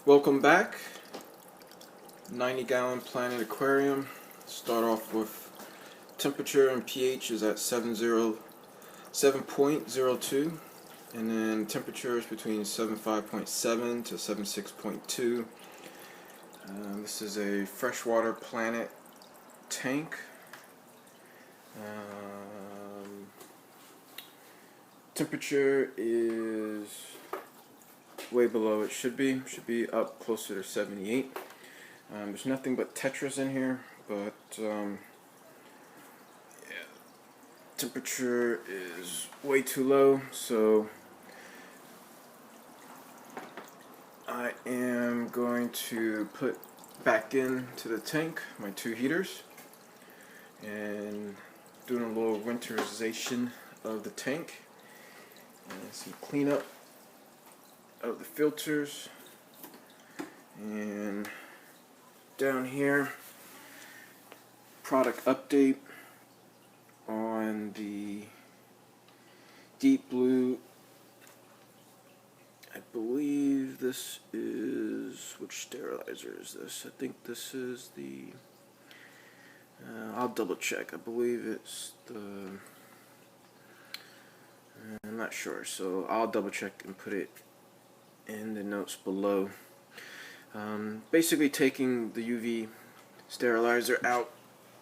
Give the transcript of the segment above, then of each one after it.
Welcome back. 90-gallon Planet Aquarium. Start off with temperature and pH is at 7.02, and then temperature is between 75.7 to 76.2. This is a freshwater Planet tank. Temperature is way below it should be. Should be up closer to 78. There's nothing but tetras in here, but yeah, temperature is way too low, so I am going to put back into the tank my two heaters and doing a little winterization of the tank and some cleanup of the filters. And down here, product update on the deep blue. I believe this is, which sterilizer is this? I think this is the, I'll double check. I believe it's the, I'm not sure, so I'll double check and put it in the notes below. Basically taking the UV sterilizer out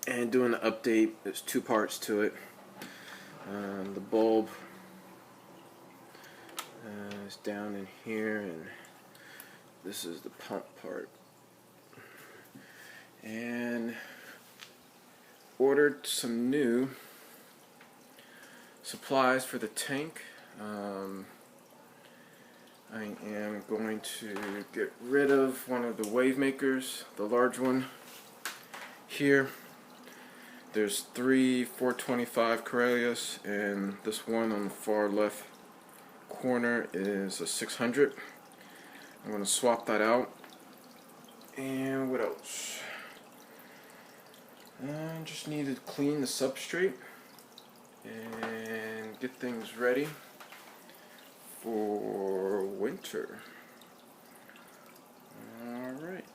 and doing the update. There's two parts to it. The bulb is down in here, and this is the pump part. And ordered some new supplies for the tank. I am going to get rid of one of the wave makers, the large one here. There's three 425 Corellias, and this one on the far left corner is a 600. I'm going to swap that out. And what else? I just need to clean the substrate and get things ready for winter. Alright,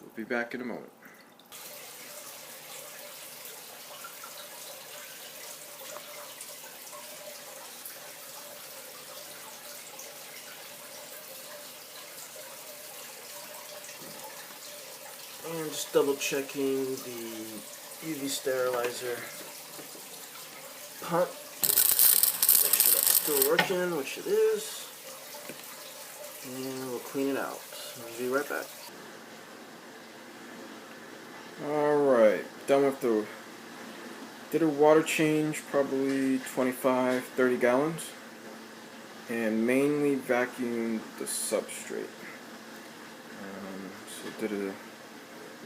we'll be back in a moment. And just double checking the UV sterilizer pump. Make sure that's still working, which it is. And we'll clean it out. I'll be right back. Alright, done with the, did a water change, probably 25-30 gallons. And mainly vacuumed the substrate. So did a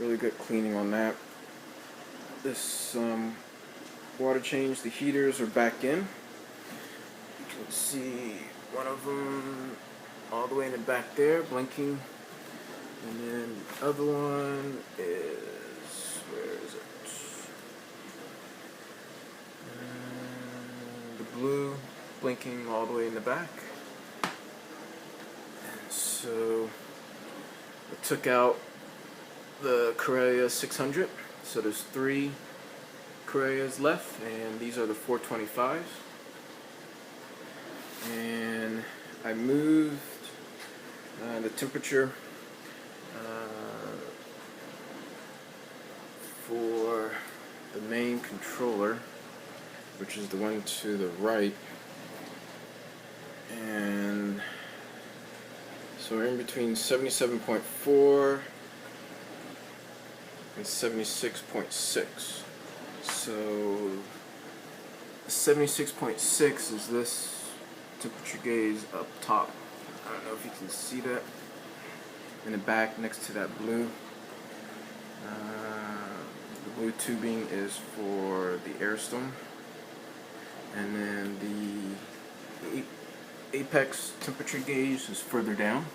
really good cleaning on that. This water change, the heaters are back in. Let's see, one of them all the way in the back there, blinking. And then the other one is, where is it? The blue, blinking all the way in the back. And so I took out the Corellia 600. So there's three Corellias left, and these are the 425s. And I moved the temperature for the main controller, which is the one to the right. And so we're in between 77.4 and 76.6. So 76.6 is this temperature gauge up top. I don't know if you can see that in the back next to that blue. The blue tubing is for the air stone, and then the apex temperature gauge is further down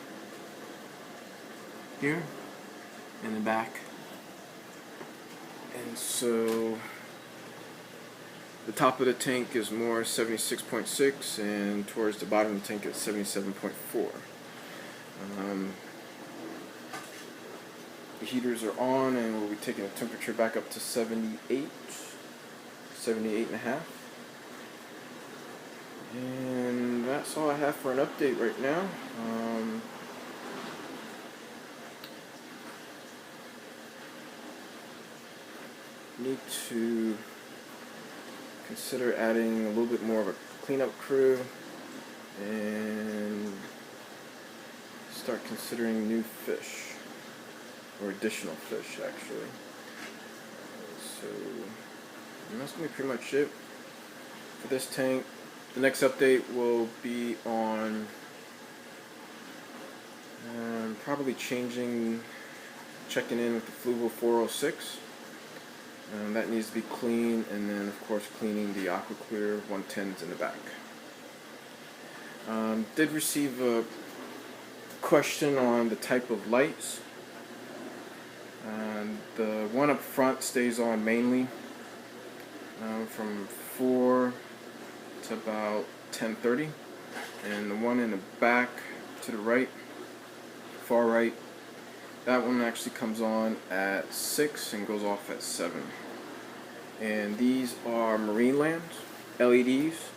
here in the back. And so the top of the tank is more 76.6, and towards the bottom of the tank it's 77.4. The heaters are on, and we'll be taking the temperature back up to 78 and a half. And that's all I have for an update right now. Need to consider adding a little bit more of a cleanup crew and start considering new fish, or additional fish actually. So that's going to be pretty much it for this tank. The next update will be on probably checking in with the Fluval 406. That needs to be cleaned, and then of course cleaning the AquaClear 110s in the back. Did receive a question on the type of lights. The one up front stays on mainly from 4 to about 10:30, and the one in the back to the right, far right, that one actually comes on at 6 and goes off at 7. And these are Marineland LEDs.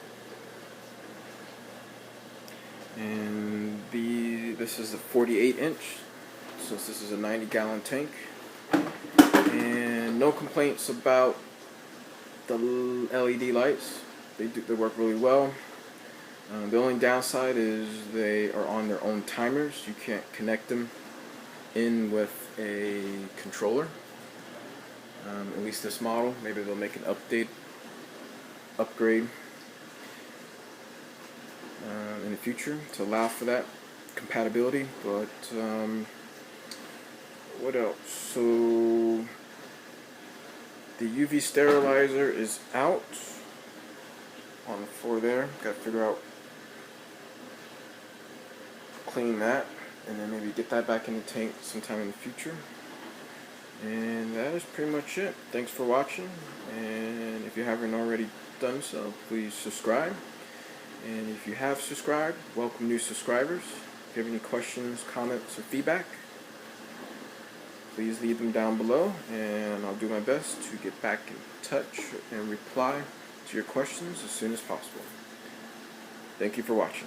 And this is a 48-inch, so this is a 90-gallon tank. And no complaints about the LED lights. They work really well. The only downside is they are on their own timers. You can't connect them in with a controller. At least this model. Maybe they'll make an upgrade in the future to allow for that compatibility. But what else? So the UV sterilizer is out on the floor there. Got to figure out, clean that, and then maybe get that back in the tank sometime in the future. And that is pretty much it. Thanks for watching, and if you haven't already done so, please subscribe. And if you have subscribed, welcome new subscribers. If you have any questions, comments, or feedback, please leave them down below, and I'll do my best to get back in touch and reply to your questions as soon as possible. Thank you for watching.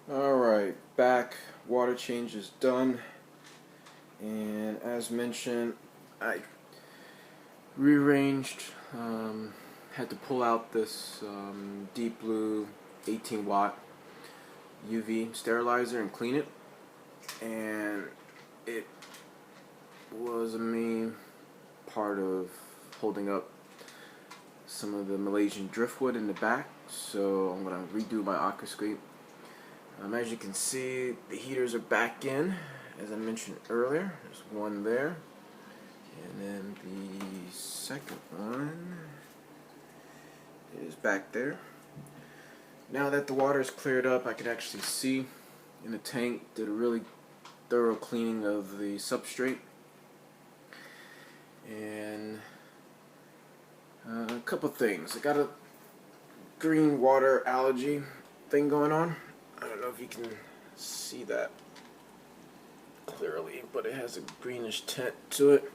Alright, back. Water change is done. And as mentioned, I rearranged, had to pull out this deep blue 18-watt UV sterilizer and clean it. And it was a main part of holding up some of the Malaysian driftwood in the back. So I'm going to redo my aquascape. As you can see, the heaters are back in, as I mentioned earlier. There's one there, and then the second one is back there. Now that the water is cleared up, I can actually see in the tank. Did a really thorough cleaning of the substrate, and a couple things. I got a green water algae thing going on. I don't know if you can see that clearly, but it has a greenish tint to it.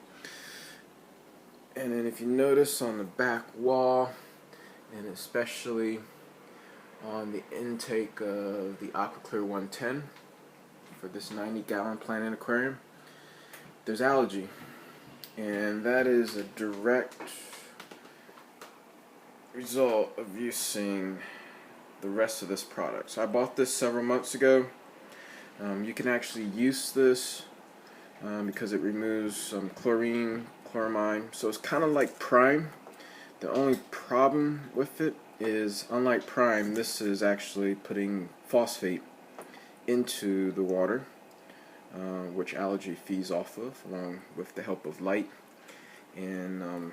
And then if you notice on the back wall, and especially on the intake of the AquaClear 110 for this 90-gallon Planet Aquarium, there's algae. And that is a direct result of using the rest of this product. So I bought this several months ago. You can actually use this because it removes some chlorine, chloramine, so it's kind of like Prime. The only problem with it is, unlike Prime, this is actually putting phosphate into the water, which algae feeds off of, along with the help of light and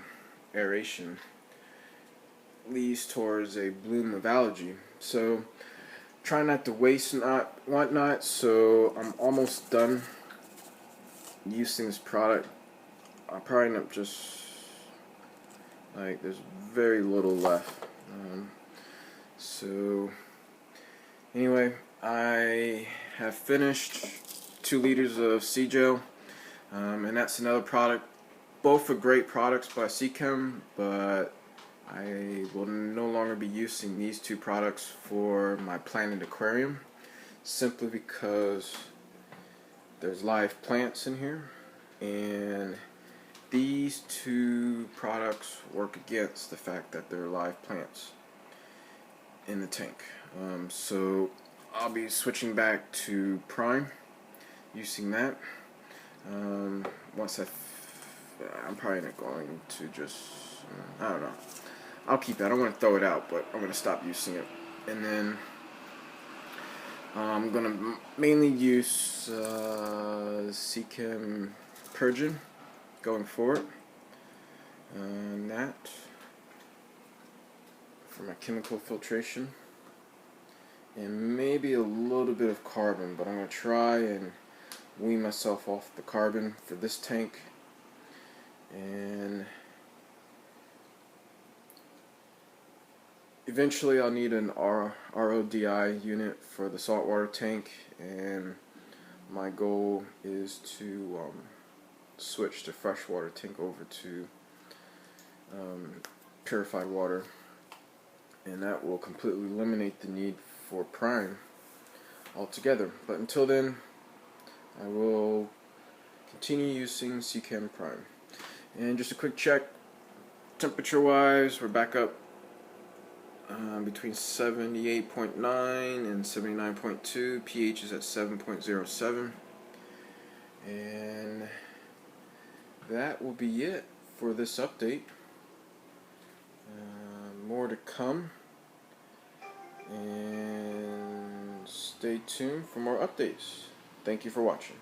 aeration, leads towards a bloom of algae. So try not to waste whatnot. So I'm almost done using this product. I'll probably end up just, like, there's very little left. So anyway, I have finished 2 liters of sea gel, and that's another product. Both are great products by Seachem, but I will no longer be using these 2 products for my planted aquarium, simply because there's live plants in here, and these 2 products work against the fact that there are live plants in the tank. So I'll be switching back to Prime, using that. Once I'm probably not going to just, I don't know. I'll keep it. I don't want to throw it out, but I'm going to stop using it. And then I'm going to mainly use Seachem Purgin going forward. And that for my chemical filtration. And maybe a little bit of carbon, but I'm going to try and wean myself off the carbon for this tank. And eventually I'll need an RODI unit for the saltwater tank, and my goal is to switch the freshwater tank over to purified water, and that will completely eliminate the need for Prime altogether. But until then, I will continue using Seachem Prime. And just a quick check, temperature wise, we're back up between 78.9 and 79.2. pH is at 7.07. And that will be it for this update. More to come, and stay tuned for more updates. Thank you for watching.